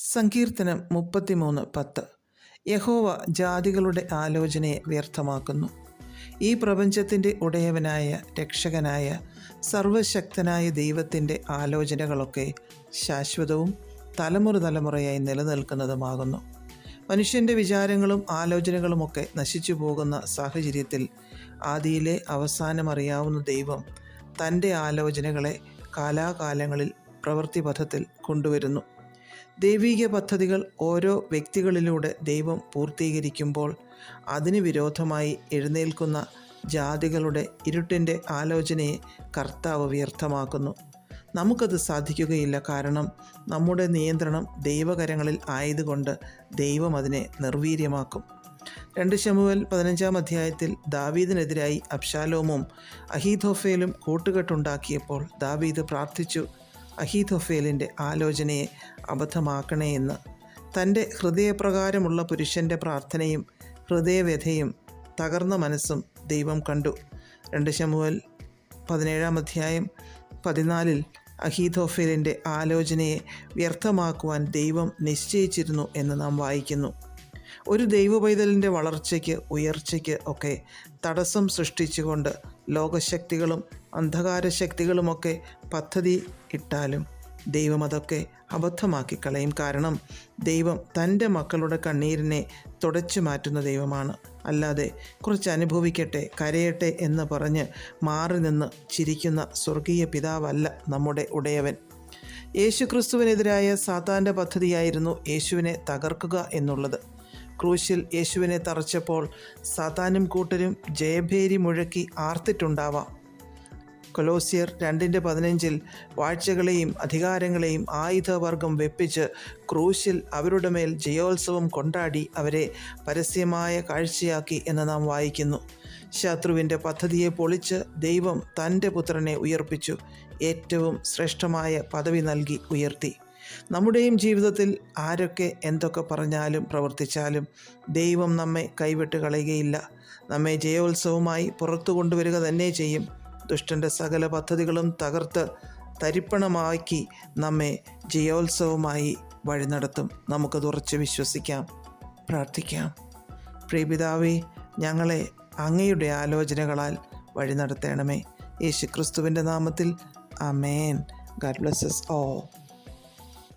സങ്കീർത്തനം 33:10. യഹോവ ജാതികളുടെ ആലോചനയെ വ്യർത്ഥമാക്കുന്നു. ഈ പ്രപഞ്ചത്തിൻ്റെ ഉടയവനായ രക്ഷകനായ സർവശക്തനായ ദൈവത്തിൻ്റെ ആലോചനകളൊക്കെ ശാശ്വതവും തലമുറ തലമുറയായി നിലനിൽക്കുന്നതുമാകുന്നു. മനുഷ്യൻ്റെ വിചാരങ്ങളും ആലോചനകളുമൊക്കെ നശിച്ചു പോകുന്ന സാഹചര്യത്തിൽ ആദിയിലെ അവസാനമറിയാവുന്ന ദൈവം തൻ്റെ ആലോചനകളെ കാലാകാലങ്ങളിൽ പ്രവൃത്തിപഥത്തിൽ കൊണ്ടുവരുന്നു. ദൈവിക പദ്ധതികൾ ഓരോ വ്യക്തികളിലൂടെ ദൈവം പൂർത്തീകരിക്കുമ്പോൾ അതിന് വിരോധമായി എഴുന്നേൽക്കുന്ന ജാതികളുടെ ഇരുട്ടിൻ്റെ ആലോചനയെ കർത്താവ് വ്യർത്ഥമാക്കുന്നു. നമുക്കത് സാധിക്കുകയില്ല. കാരണം നമ്മുടെ നിയന്ത്രണം ദൈവകരങ്ങളിൽ ആയതുകൊണ്ട് ദൈവം അതിനെ നിർവീര്യമാക്കും. 2 ശമൂവേൽ 15 ദാവീദിനെതിരായി അബ്ശാലോമും അഹീഥോഫേലും കൂട്ടുകെട്ടുണ്ടാക്കിയപ്പോൾ ദാവീദ് പ്രാർത്ഥിച്ചു, അഹീഥോഫേലിൻ്റെ ആലോചനയെ അബദ്ധമാക്കണേ എന്ന്. തൻ്റെ ഹൃദയപ്രകാരമുള്ള പുരുഷൻ്റെ പ്രാർത്ഥനയും ഹൃദയവ്യഥയും തകർന്ന മനസ്സും ദൈവം കണ്ടു. 2 ശമൂവേൽ 17:14 അഹീഥോഫേലിൻ്റെ ആലോചനയെ വ്യർത്ഥമാക്കുവാൻ ദൈവം നിശ്ചയിച്ചിരുന്നു എന്ന് നാം വായിക്കുന്നു. ഒരു ദൈവപൈതലിൻ്റെ വളർച്ചയ്ക്ക് ഉയർച്ചയ്ക്ക് ഒക്കെ തടസ്സം സൃഷ്ടിച്ചുകൊണ്ട് ലോകശക്തികളും അന്ധകാരശക്തികളുമൊക്കെ പദ്ധതി ഇട്ടാലും ദൈവം അതൊക്കെ അബദ്ധമാക്കി കളയും. കാരണം ദൈവം തൻ്റെ മക്കളുടെ കണ്ണീരിനെ തുടച്ചു മാറ്റുന്ന ദൈവമാണ്. അല്ലാതെ കുറച്ച് അനുഭവിക്കട്ടെ, കരയട്ടെ എന്ന് പറഞ്ഞ് മാറി നിന്ന് ചിരിക്കുന്ന സ്വർഗീയ പിതാവല്ല നമ്മുടെ ഉടയവൻ. യേശുക്രിസ്തുവിനെതിരായ സാത്താൻ്റെ പദ്ധതിയായിരുന്നു യേശുവിനെ തകർക്കുക എന്നുള്ളത്. ക്രൂശിൽ യേശുവിനെ തറച്ചപ്പോൾ സാത്താനും കൂട്ടരും ജയഭേരി മുഴക്കി ആർത്തിട്ടുണ്ടാവാം. കൊലോസ്യർ 2:15 വാഴ്ചകളെയും അധികാരങ്ങളെയും ആയുധവർഗം വെപ്പിച്ച് ക്രൂശിൽ അവരുടെ മേൽ ജയോത്സവം കൊണ്ടാടി അവരെ പരസ്യമായ കാഴ്ചയാക്കി എന്ന് നാം വായിക്കുന്നു. ശത്രുവിൻ്റെ പദ്ധതിയെ പൊളിച്ച് ദൈവം തൻ്റെ പുത്രനെ ഉയർപ്പിച്ചു. ഏറ്റവും ശ്രേഷ്ഠമായ പദവി നൽകി ഉയർത്തി. നമ്മുടെയും ജീവിതത്തിൽ ആരൊക്കെ എന്തൊക്കെ പറഞ്ഞാലും പ്രവർത്തിച്ചാലും ദൈവം നമ്മെ കൈവിട്ട് കളയുകയില്ല. നമ്മെ ജയോത്സവമായി പുറത്തു കൊണ്ടുവരിക തന്നെ ചെയ്യും. ദുഷ്ടൻ്റെ സകല പദ്ധതികളും തകർത്ത് തരിപ്പണമാക്കി നമ്മെ ജയോത്സവമായി വഴി നടത്തും. നമുക്കത് ഉറച്ച് വിശ്വസിക്കാം, പ്രാർത്ഥിക്കാം. പ്രിയപിതാവേ, ഞങ്ങളെ അങ്ങയുടെ ആലോചനകളാൽ വഴി നടത്തണമേ. യേശുക്രിസ്തുവിൻ്റെ നാമത്തിൽ ആമേൻ. God bless us all.